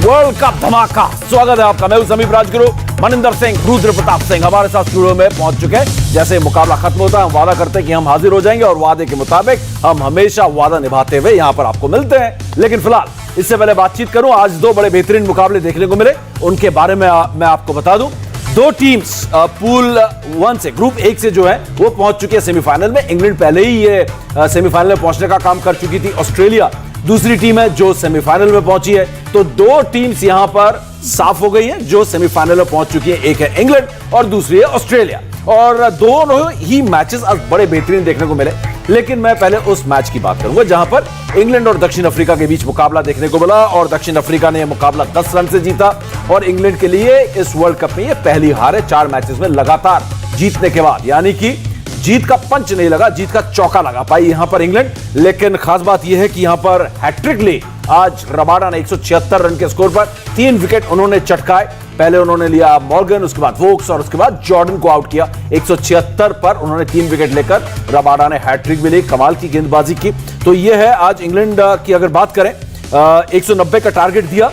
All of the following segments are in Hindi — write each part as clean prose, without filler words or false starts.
वर्ल्ड कप धमाका। स्वागत है आपका, मैं हूं समीप राजगुरु। मनिंदर सिंह, रुद्र प्रताप सिंह हमारे साथ स्टूडियो में पहुंच चुके हैं। जैसे मुकाबला खत्म होता है हम वादा करते हैं कि हम हाजिर हो जाएंगे और वादे के मुताबिक हम हमेशा वादा निभाते हुए यहां पर आपको मिलते हैं। लेकिन फिलहाल इससे पहले बातचीत करूं, आज दो बड़े बेहतरीन मुकाबले देखने को मिले, उनके बारे में मैं आपको बता दूं। दो टीम्स पूल 1 से, ग्रुप 1 से जो है वो पहुंच चुकी है सेमीफाइनल में। इंग्लैंड पहले ही ये सेमीफाइनल में पहुंचने का काम कर चुकी थी। ऑस्ट्रेलिया दूसरी टीम है जो सेमीफाइनल में पहुंची है। तो दो टीम्स यहां पर साफ हो गई हैं जो सेमीफाइनल में पहुंच चुकी है। एक है इंग्लैंड और दूसरी है ऑस्ट्रेलिया, और दोनों ही मैचेस आज बड़े बेहतरीन देखने को मिले। लेकिन मैं पहले उस मैच की बात करूंगा जहां पर इंग्लैंड और दक्षिण अफ्रीका के बीच मुकाबला देखने को मिला, और दक्षिण अफ्रीका ने यह मुकाबला 10 रन से जीता। और इंग्लैंड के लिए इस वर्ल्ड कप में यह पहली हार है 4 मैचेस में लगातार जीतने के बाद, यानी कि जीत का पंच नहीं लगा, जीत का चौका लगा पाई यहां पर इंग्लैंड। लेकिन खास बात यह है कि यहां पर हैट्रिक ली आज रबाडा ने 176 रन के स्कोर पर। 3 विकेट उन्होंने चटकाए। पहले उन्होंने लिया मॉर्गन, उसके बाद वोक्स और उसके बाद जॉर्डन को आउट किया। 176 पर उन्होंने 3 विकेट लेकर रबाडा ने हैट्रिक भी ली, कमाल की गेंदबाजी की। तो यह है आज इंग्लैंड की अगर बात करें, 190 का टारगेट दिया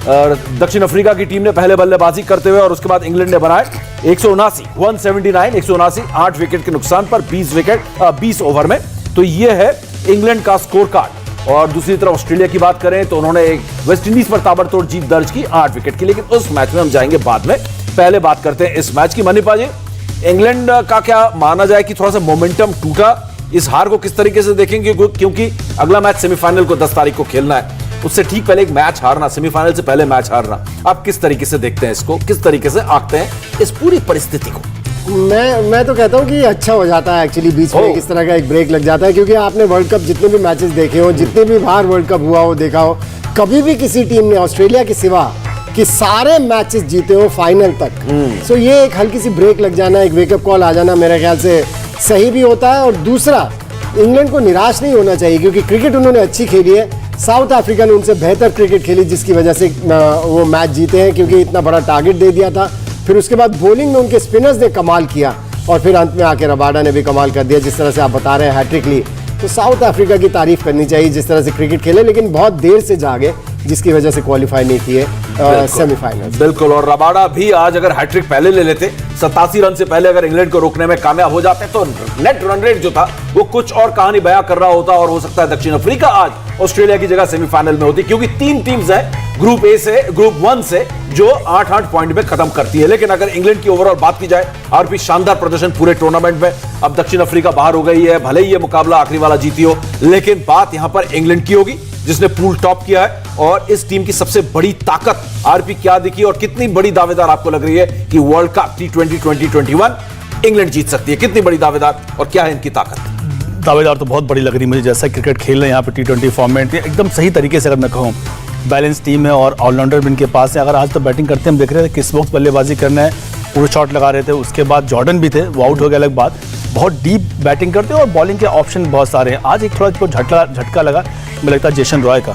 दक्षिण अफ्रीका की टीम ने पहले बल्लेबाजी करते हुए, और उसके बाद इंग्लैंड ने बनाए 179 8 विकेट के नुकसान पर 20 ओवर में। तो यह है इंग्लैंड का स्कोर कार्ड। और दूसरी तरफ ऑस्ट्रेलिया की बात करें तो उन्होंने एक वेस्ट इंडीज पर ताबड़तोड़ जीत दर्ज की 8 विकेट की। लेकिन उस मैच में हम जाएंगे बाद में, पहले बात करते हैं इस मैच की। मनीपा जी, इंग्लैंड का क्या माना जाए कि थोड़ा सा मोमेंटम टूटा, इस हार को किस तरीके से देखेंगे? क्योंकि अगला मैच सेमीफाइनल को 10 तारीख को खेलना है, उससे ठीक पहले एक मैच हारना, सेमीफाइनल से पहले मैच हारना, आप किस तरीके से देखते हैं इसको, किस तरीके से आंकते हैं इस पूरी परिस्थिति को? मैं तो कहता हूँ कि अच्छा हो जाता है एक्चुअली, बीच में किस तरह का एक ब्रेक लग जाता है। क्योंकि आपने वर्ल्ड कप जितने भी मैचेस देखे हो, जितने भी बार वर्ल्ड कप हुआ हो, देखा हो, कभी भी किसी टीम ने ऑस्ट्रेलिया के सिवा कि सारे मैचेस जीते हो फाइनल तक। सो ये एक हल्की सी ब्रेक लग जाना, एक वेकअप कॉल आ जाना मेरे ख्याल से सही भी होता है। और दूसरा, इंग्लैंड को निराश नहीं होना चाहिए क्योंकि क्रिकेट उन्होंने अच्छी खेली है। साउथ अफ्रीका ने उनसे बेहतर क्रिकेट खेली जिसकी वजह से वो मैच जीते हैं, क्योंकि इतना बड़ा टारगेट दे दिया था। फिर उसके बाद बॉलिंग में उनके स्पिनर्स ने कमाल किया, और फिर अंत में आके रबाडा ने भी कमाल कर दिया। जिस तरह से आप बता रहे हैं हैट्रिक ली, तो साउथ अफ्रीका की तारीफ करनी चाहिए जिस तरह से क्रिकेट खेले, लेकिन बहुत देर से जागे जिसकी वजह से क्वालिफाई नहीं किए सेमीफाइनल। बिल्कुल, और रबाडा भी आज अगर हैट्रिक पहले ले लेते, 87 रन से पहले अगर इंग्लैंड को रोकने में कामयाब हो जाते, तो नेट रन रेट जो था वो कुछ और कहानी बयां कर रहा होता, और हो सकता है दक्षिण अफ्रीका आज ऑस्ट्रेलिया की जगह सेमीफाइनल में होती। क्योंकि 3 टीम्स हैं ग्रुप 1 से जो 8-8 पॉइंट में खत्म करती है। लेकिन अगर इंग्लैंड की ओवरऑल बात की जाए, आरपी शानदार प्रदर्शन पूरे टूर्नामेंट में। अब दक्षिण अफ्रीका बाहर हो गई है, भले ही ये मुकाबला आखिरी वाला जीती हो, लेकिन बात यहां पर इंग्लैंड की होगी जिसने पूल टॉप किया है। और इस टीम की सबसे बड़ी ताकत आरपी क्या दिखी, और कितनी बड़ी दावेदार आपको लग रही है कि वर्ल्ड कप T20 2021 इंग्लैंड जीत सकती है? कितनी बड़ी दावेदार, और क्या है इनकी ताकत? दावेदार तो बहुत बड़ी लग रही है मुझे। जैसा क्रिकेट खेल रहे हैं यहाँ पे T20 फॉर्मेट, एकदम सही तरीके से अगर मैं कहूँ, बैलेंस टीम है और ऑलराउंडर भी इनके पास है। अगर आज तो बैटिंग करते हम देख रहे थे, किस बॉक्स बल्लेबाजी करना है, पूरे शॉट लगा रहे थे। उसके बाद जॉर्डन भी थे, वो आउट हो गया, अलग बात। बहुत डीप बैटिंग करते हैं और बॉलिंग के ऑप्शन बहुत सारे हैं। आज एक थोड़ा झटका लगा, मुझे लगता है जेसन रॉय का।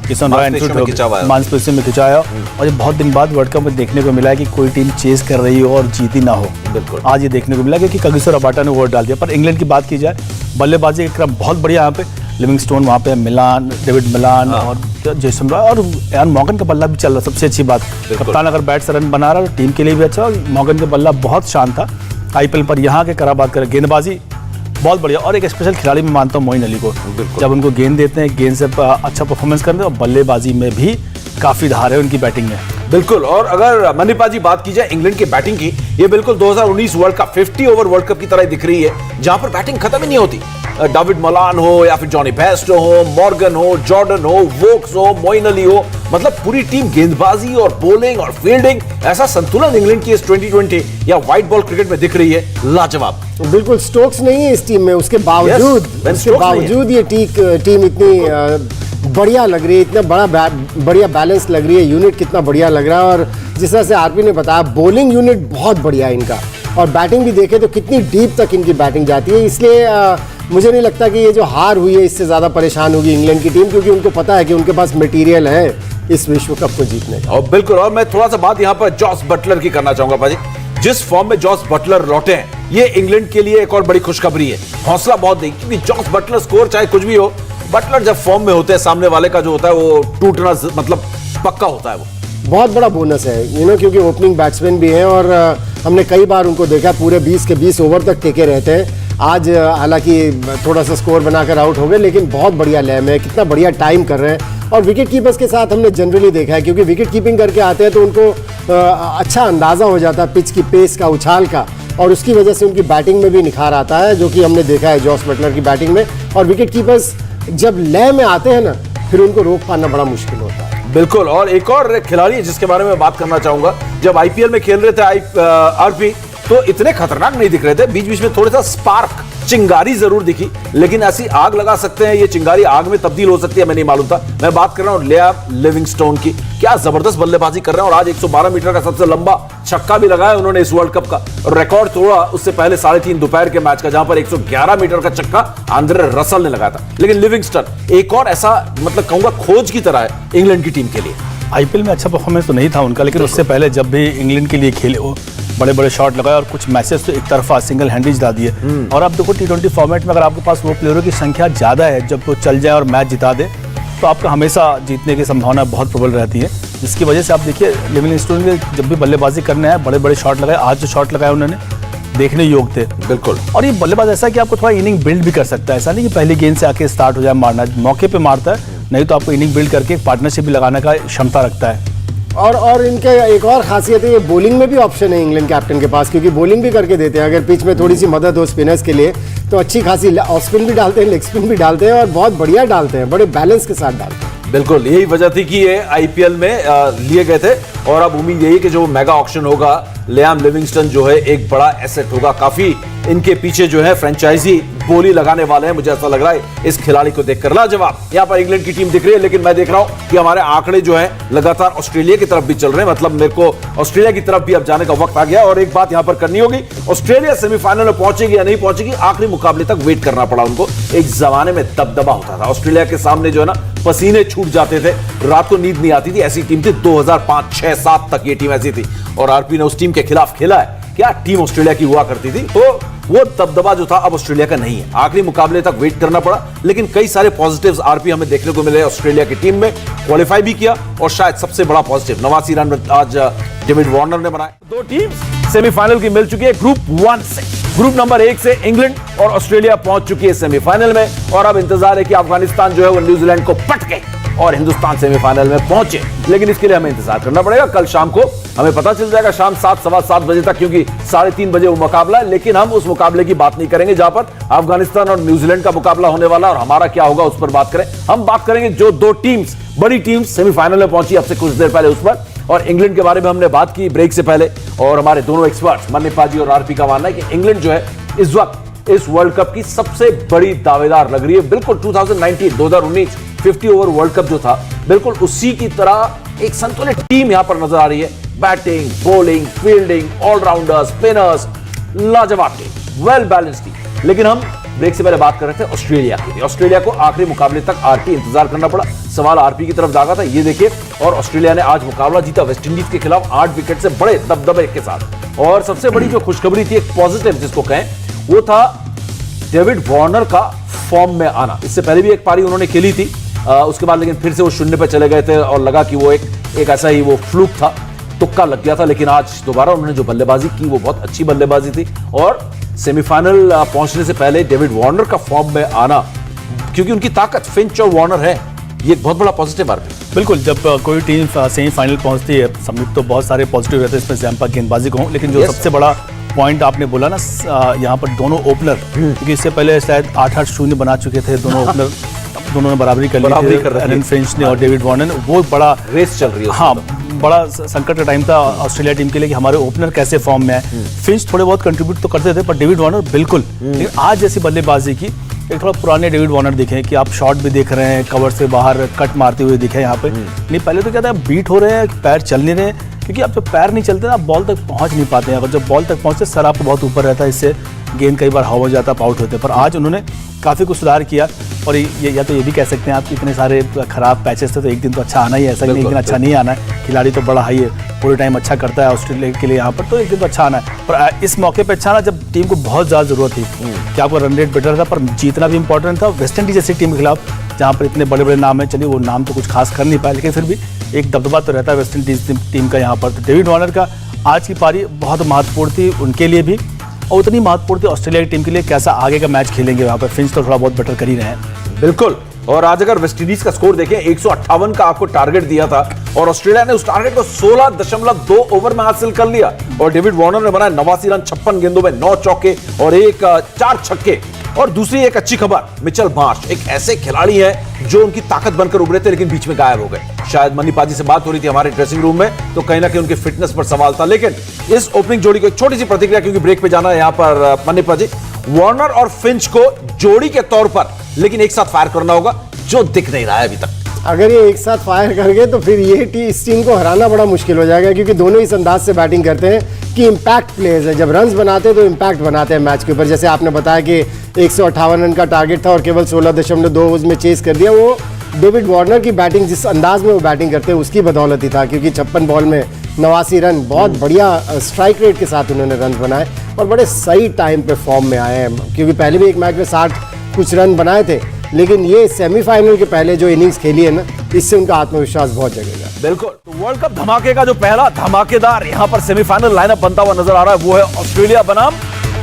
जेसन रॉय मांसपेशियों में खिंचाया, और ये बहुत दिन बाद वर्ल्ड कप में देखने को मिला है कि कोई टीम चेस कर रही हो और जीती ना हो। बिल्कुल, आज ये देखने को मिला क्योंकि कगिसो रबाडा ने वोट डाल दिया। पर इंग्लैंड की बात की जाए, बल्लेबाजी का क्रम बहुत बढ़िया यहाँ पे। लिविंगस्टोन वहाँ पे, मिलान, डेविड मिलान और जेसन रॉय, और यार मॉर्गन का बल्ला भी चल रहा, सबसे अच्छी बात। कप्तान अगर बैट से रन बना रहा है टीम के लिए भी अच्छा। मॉर्गन का बल्ला बहुत शान था आईपीएल पर। यहाँ के करा बात करें, गेंदबाजी बहुत बढ़िया, और एक स्पेशल खिलाड़ी मैं मानता हूँ मोइन अली को। जब उनको गेंद देते हैं, गेंद से अच्छा परफॉर्मेंस करते हैं, और बल्लेबाजी में भी काफी धार है उनकी बैटिंग में। बिल्कुल, और अगर मनीपा जी बात की जाए इंग्लैंड की बैटिंग की, ये बिल्कुल 2019 world cup 50 over world cup की तरह दिख रही है, जहां पर बैटिंग खत्म ही नहीं होती। डेविड मलान हो या फिर जॉनी बेस्टो हो, मॉर्गन हो, जॉर्डन हो, वोक्स हो, मोइन अली हो, मतलब पूरी टीम गेंदबाजी और बॉलिंग और फील्डिंग, ऐसा संतुलन इंग्लैंड की इस 2020 या व्हाइट बॉल क्रिकेट में दिख रही है, लाजवाब। बिल्कुल, स्टोक्स नहीं है इस टीम में, उसके बावजूद ये टीम इतनी बढ़िया लग रही है, इतना बढ़िया बैलेंस लग रही है। यूनिट कितना बढ़िया लग रहा है, और जिस तरह से आरपी ने बताया, बॉलिंग यूनिट बहुत बढ़िया है इनका, और बैटिंग भी देखे तो कितनी डीप तक इनकी बैटिंग जाती है। इसलिए मुझे नहीं लगता कि ये जो हार हुई है इससे ज़्यादा परेशान होगी इंग्लैंड की टीम, क्योंकि उनको पता है कि उनके पास मटेरियल है इस विश्व कप को जीतने का। और बिल्कुल, और मैं थोड़ा सा बात यहाँ पर जॉस बटलर की करना चाहूंगा भाजी। जिस फॉर्म में जॉस बटलर लौटे हैं, ये इंग्लैंड के लिए एक और बड़ी खुशखबरी है। हौसला बहुत देगी, क्योंकि जॉस बटलर स्कोर चाहे कुछ भी हो, बटलर जब फॉर्म में होते हैं, सामने वाले का जो होता है वो टूटना मतलब पक्का होता है वो। बहुत बड़ा बोनस है क्योंकि ओपनिंग बैट्समैन भी हैं और हमने कई बार उनको देखा पूरे 20 के 20 ओवर तक टिके रहते हैं। आज हालांकि थोड़ा सा स्कोर बनाकर आउट हो गए, लेकिन बहुत बढ़िया लैम है, कितना बढ़िया टाइम कर रहे हैं। और विकेट कीपर्स के साथ हमने जनरली देखा है, क्योंकि विकेट कीपिंग करके आते हैं तो उनको अच्छा अंदाज़ा हो जाता है पिच की पेस का, उछाल का, और उसकी वजह से उनकी बैटिंग में भी निखार आता है, जो कि हमने देखा है जॉस बटलर की बैटिंग में। और विकेट कीपर्स जब लय में आते हैं ना, फिर उनको रोक पाना बड़ा मुश्किल होता है। बिल्कुल। और एक और खिलाड़ी जिसके बारे में बात करना चाहूंगा, जब आईपीएल में खेल रहे थे आरपी, तो इतने खतरनाक नहीं दिख रहे थे, बीच बीच में थोड़ा सा स्पार्क, चिंगारी जरूर दिखी, लेकिन ऐसी आग लगा सकते हैं, ये चिंगारी आग में तब्दील हो सकती है, मैं नहीं मालूम था। मैं बात कर रहा हूं लियाम लिविंगस्टोन की, क्या जबरदस्त बल्लेबाजी कर रहे हैं, और आज 112 मीटर का सबसे लंबा छक्का भी लगाया उन्होंने इस वर्ल्ड कप का, और रिकॉर्ड तोड़ा उससे पहले 3:30 दोपहर के मैच का, जहां पर 111 मीटर का छक्का आंद्रे रसल ने लगाया था। लेकिन लिविंगस्टन एक और ऐसा, मतलब कहूंगा, खोज की तरह है इंग्लैंड की टीम के लिए। आईपीएल में अच्छा परफॉर्मेंस तो नहीं था उनका, लेकिन उससे पहले जब भी इंग्लैंड के लिए खेले वो बड़े बड़े शॉट लगाए, और कुछ मैचेस तो एक तरफा सिंगल हैंडेड जिता दिए। और अब देखो T20 फॉर्मेट में अगर आपके पास वो प्लेयरों की संख्या ज़्यादा है, जब वो चल जाए और मैच जिता दे, तो आपका हमेशा जीतने की संभावना बहुत प्रबल रहती है, जिसकी वजह से आप देखिए लिविंगस्टोन ने जब भी बल्लेबाजी करने आए बड़े बड़े शॉट लगाए। आज जो शॉट लगाए उन्होंने देखने योग्य थे। बिल्कुल। और ये बल्लेबाज ऐसा है कि आपको थोड़ा इनिंग बिल्ड भी कर सकता है, ऐसा नहीं कि पहली गेंद से आके स्टार्ट हो जाए मारना, मौके पे मारता है, नहीं तो आपको इनिंग बिल्ड करके पार्टनरशिप भी लगाने का क्षमता रखता है। और इनके एक और खासियत है, ये बॉलिंग में भी ऑप्शन है इंग्लैंड कैप्टन के पास, क्योंकि बॉलिंग भी करके देते हैं। अगर पिच में थोड़ी सी मदद हो स्पिनर्स के लिए, तो अच्छी खासी ऑफ स्पिन भी डालते हैं, लेग स्पिन भी डालते हैं, और बहुत बढ़िया डालते हैं, बड़े बैलेंस के साथ डालते हैं। बिल्कुल, यही वजह थी कि ये आईपीएल में लिए गए थे, और अब उम्मीद यही कि जो मेगा ऑक्शन होगा, लियाम लिविंगस्टन जो है एक बड़ा एसेट होगा। काफी इनके पीछे जो है फ्रेंचाइजी बोली लगाने वाले हैं, मुझे ऐसा लग रहा है इस खिलाड़ी को देखकर। लाजवाब। यहाँ पर इंग्लैंड की टीम दिख रही है, लेकिन मैं देख रहा हूं कि हमारे आंकड़े जो है लगातार ऑस्ट्रेलिया की तरफ भी चल रहे हैं, मतलब मेरे को ऑस्ट्रेलिया की तरफ भी अब जाने का वक्त आ गया। और एक बात यहां पर करनी होगी, ऑस्ट्रेलिया सेमीफाइनल में पहुंचेगी या नहीं पहुंचेगी, आखिरी मुकाबले तक वेट करना पड़ा उनको। एक जमाने में दबदबा होता था ऑस्ट्रेलिया के सामने, जो है ना, पसीने छूट जाते थे, रात को नींद नहीं आती थी, ऐसी टीम थी। 2005, 6, 7 तक ये टीम ऐसी थी, और आरपी ने उस टीम के खिलाफ खेला है। क्या टीम ऑस्ट्रेलिया की हुआ करती थी, तो वो दबदबा जो था अब ऑस्ट्रेलिया का नहीं है। आखिरी मुकाबले तक वेट करना पड़ा, लेकिन कई सारे पॉजिटिव्स आरपी हमें देखने को मिले ऑस्ट्रेलिया की टीम में। क्वालिफाई भी किया, और शायद सबसे बड़ा पॉजिटिव 89 रन आज डेविड वार्नर ने बनाए। दो टीम्स सेमीफाइनल की मिल चुकी है ग्रुप 1 से। ग्रुप नंबर 1 से इंग्लैंड और ऑस्ट्रेलिया पहुंच चुकी है सेमीफाइनल में, और अब इंतजार है कि अफगानिस्तान जो है वो न्यूजीलैंड को पटके और हिंदुस्तान सेमीफाइनल में पहुंचे। लेकिन इसके लिए हमें इंतजार करना पड़ेगा। कल शाम को हमें पता चल जाएगा, शाम 7, सवा 7 बजे तक, क्योंकि 3:30 बजे वो मुकाबला है। लेकिन हम उस मुकाबले की बात नहीं करेंगे जहां पर अफगानिस्तान और न्यूजीलैंड का मुकाबला होने वाला, और हमारा क्या होगा उस पर बात करें। हम बात करेंगे जो दो टीम्स, बड़ी टीम्स सेमीफाइनल में पहुंची अब से कुछ देर पहले, उस पर। और इंग्लैंड के बारे में हमने बात की ब्रेक से पहले, और हमारे दोनों एक्सपर्ट्स मन्नीपा जी और आरपी का मानना है कि इंग्लैंड जो है इस वक्त इस वर्ल्ड कप की सबसे बड़ी दावेदार लग रही है। बिल्कुल 2019 50 ओवर वर्ल्ड कप जो था, बिल्कुल उसी की तरह एक संतुलित टीम यहां पर नजर आ रही है। Batting, bowling, fielding, allrounders, spinners, लाजवाब टीम, वेल बैलेंस्ड टीम। लेकिन हम ब्रेक से पहले बात कर रहे थे ऑस्ट्रेलिया की। ऑस्ट्रेलिया को आखिरी मुकाबले तक आरपी इंतजार करना पड़ा। सवाल आरपी की तरफ जागा था, ये देखिए। और ऑस्ट्रेलिया ने आज मुकाबला जीता वेस्टइंडीज के खिलाफ 8 विकेट से, बड़े दबदबे के साथ। और सबसे बड़ी जो खुशखबरी थी, एक पॉजिटिव जिसको कहें, वो था डेविड वार्नर का फॉर्म में आना। इससे पहले भी एक पारी उन्होंने खेली थी, उसके बाद लेकिन फिर से वो 0 पे चले गए थे, और लगा कि वो एक ऐसा ही वो फ्लूक था, तुक्का लग गया था। लेकिन आज दोबारा उन्होंने जो बल्लेबाजी की, वो बहुत अच्छी बल्लेबाजी थी। और सेमीफाइनल पहुंचने से पहले डेविड वार्नर का फॉर्म में आना, क्योंकि उनकी ताकत फिंच और वार्नर है, ये एक बहुत बड़ा पॉजिटिव आरपी। बिल्कुल, जब कोई टीम सेमीफाइनल पहुंचती है, समीप, तो बहुत सारे पॉजिटिव रहते हैं, इसमें जैम्पा गेंदबाजी को, लेकिन जो सबसे बड़ा पॉइंट आपने बोला ना, यहाँ पर दोनों ओपनर, क्योंकि इससे पहले शायद 8-8-0 बना चुके थे दोनों ओपनर, दोनों ने बराबरी कर ली थी, एलन फिंच ने और डेविड वार्नर ने। वो बड़ा रेस चल रही है, हाँ, बड़ा संकट का टाइम था ऑस्ट्रेलिया टीम के लिए कि हमारे ओपनर कैसे फॉर्म में है। फिंच थोड़े बहुत कंट्रीब्यूट तो करते थे, पर डेविड वार्नर बिल्कुल। लेकिन आज जैसी बल्लेबाजी की, एक थोड़ा पुराने डेविड वार्नर दिखे, कि आप शॉट भी देख रहे हैं, कवर से बाहर कट मारते हुए दिखे यहाँ पे। नहीं, पहले तो क्या था, बीट हो रहे हैं, पैर चल नहीं रहे, क्योंकि आप जब पैर नहीं चलते ना, बॉल तक पहुंच नहीं पाते हैं। अगर जब बॉल तक पहुंचते, सर आपको बहुत ऊपर रहता है, इससे गेंद कई बार हवा हो जाता, आउट होते। पर आज उन्होंने काफ़ी कुछ सुधार किया। और ये या तो ये भी कह सकते हैं आप कि इतने सारे खराब पैचेस थे, तो एक दिन तो अच्छा आना ही है, ऐसा नहीं लेकिन अच्छा नहीं आना है। खिलाड़ी तो बड़ा हाई है, पूरे टाइम अच्छा करता है ऑस्ट्रेलिया के लिए यहाँ पर, तो एक दिन तो अच्छा आना है। पर इस मौके पर अच्छा आना जब टीम को बहुत ज़्यादा जरूरत थी कि आपको रन रेट बेटर था, पर जीतना भी इंपॉर्टेंट था। वेस्ट इंडीज जैसी टीम के खिलाफ जहाँ पर इतने बड़े बड़े नाम हैं। चलिए वो नाम तो कुछ खास कर नहीं पाए, लेकिन फिर भी एक दबदबा तो रहता है वेस्ट इंडीज टीम का यहाँ पर। तो डेविड वार्नर का आज की पारी बहुत महत्वपूर्ण थी उनके लिए भी, और उतनी महत्वपूर्ण थी ऑस्ट्रेलिया की टीम के लिए। कैसा आगे का मैच खेलेंगे वहाँ पर, फिंच तो थोड़ा बहुत बेटर कर ही रहे हैं। बिल्कुल। और आज अगर वेस्टइंडीज का स्कोर देखें, 158 का आपको टारगेट दिया था और ऑस्ट्रेलिया ने उस टारगेट को 16.2 ओवर में हासिल कर लिया। और डेविड वार्नर ने बनाया 89 रन 56 गेंदों में, 9 चौके और 4 छक्के। और दूसरी एक अच्छी खबर, मिचेल मार्श एक ऐसे खिलाड़ी हैं जो उनकी ताकत बनकर उभरे थे लेकिन बीच में गायब हो गए। शायद मनी पाजी से बात हो रही थी हमारे ड्रेसिंग रूम में, तो कहीं ना कहीं उनके फिटनेस पर सवाल था। लेकिन इस ओपनिंग जोड़ी को एक छोटी सी प्रतिक्रिया, क्योंकि ब्रेक पे जाना है यहाँ पर मनी पाजी। वार्नर और फिंच को जोड़ी के तौर पर लेकिन एक साथ फायर करना होगा, जो दिख नहीं रहा है अभी तक। अगर ये एक साथ फायर कर गए तो फिर ये इस टीम को हराना बड़ा मुश्किल हो जाएगा, क्योंकि दोनों इस अंदाज से बैटिंग करते हैं कि इम्पैक्ट प्लेयर्स है। जब रन्स बनाते हैं तो इम्पैक्ट बनाते हैं मैच के ऊपर। जैसे आपने बताया कि 158 रन का टारगेट था और केवल 16.2 ओवर्स में चेस कर दिया। वो डेविड वार्नर की बैटिंग, जिस अंदाज में वो बैटिंग करते हैं उसकी बदौलत ही था, क्योंकि 56 बॉल में 89 रन, बहुत बढ़िया स्ट्राइक रेट के साथ उन्होंने रन बनाए और बड़े सही टाइम पे फॉर्म में आए हैं। क्योंकि पहले भी एक मैच में 60 कुछ रन बनाए थे, लेकिन ये सेमीफाइनल के पहले जो इनिंग्स खेली है ना, इससे उनका आत्मविश्वास बहुत जगेगा। बिल्कुल। तो वर्ल्ड कप धमाके का जो पहला धमाकेदार यहाँ पर सेमीफाइनल लाइनअप बनता हुआ नजर आ रहा है, वो है ऑस्ट्रेलिया बनाम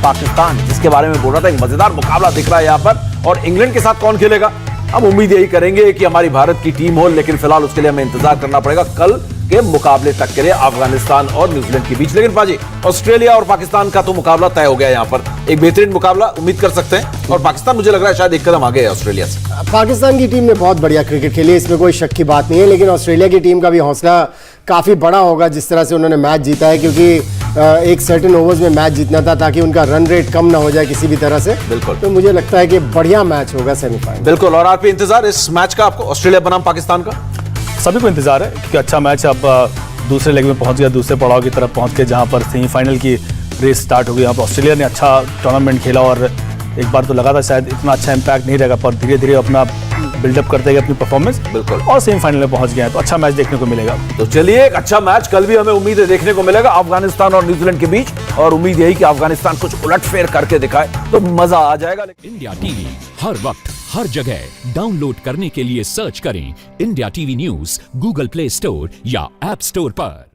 पाकिस्तान, जिसके बारे में बोल रहा था। एक मजेदार मुकाबला दिख रहा है यहाँ पर। और इंग्लैंड के साथ कौन खेलेगा, हम उम्मीद यही करेंगे कि हमारी भारत की टीम हो, लेकिन फिलहाल उसके लिए हमें इंतजार करना पड़ेगा कल के मुकाबले तक के लिए अफगानिस्तान और न्यूजीलैंड के बीच। लेकिन पाजी, ऑस्ट्रेलिया और पाकिस्तान का तो मुकाबला तय हो गया यहाँ पर। एक बेहतरीन मुकाबला उम्मीद कर सकते हैं, और पाकिस्तान मुझे लग रहा है शायद एक कदम आगे है ऑस्ट्रेलिया से। पाकिस्तान की टीम ने बहुत बढ़िया क्रिकेट खेली है, इसमें कोई शक की बात नहीं है। लेकिन ऑस्ट्रेलिया की टीम का भी हौसला काफी बड़ा होगा जिस तरह से उन्होंने मैच जीता है, क्योंकि एक सर्टेन ओवर्स में मैच जीतना था ताकि उनका रन रेट कम ना हो जाए किसी भी तरह से। बिल्कुल। तो मुझे लगता है कि बढ़िया मैच होगा सेमीफाइनल। बिल्कुल। और आप पे इंतजार इस मैच का आपको, ऑस्ट्रेलिया बनाम पाकिस्तान का? सभी को इंतजार है, क्योंकि अच्छा मैच अब दूसरे लेग में पहुंच गया, दूसरे पड़ाव की तरफ पहुंच के, जहां पर सेमीफाइनल की रेस स्टार्ट हो गई। यहाँ पर ऑस्ट्रेलिया ने अच्छा टूर्नामेंट खेला और एक बार तो लगा था शायद इतना अच्छा इंपैक्ट नहीं रहेगा, पर धीरे धीरे अपना बिल्डअप करते गए अपनी परफॉर्मेंस। बिल्कुल। और सेमीफाइनल में पहुंच गया है, तो अच्छा मैच देखने को मिलेगा। तो चलिए, एक अच्छा मैच कल भी हमें उम्मीद है देखने को मिलेगा अफगानिस्तान और न्यूजीलैंड के बीच, और उम्मीद यही कि अफगानिस्तान कुछ उलटफेर करके दिखाए तो मजा आ जाएगा। इंडिया टीवी हर वक्त हर जगह डाउनलोड करने के लिए सर्च करें India TV news Google play store या ऐप स्टोर पर।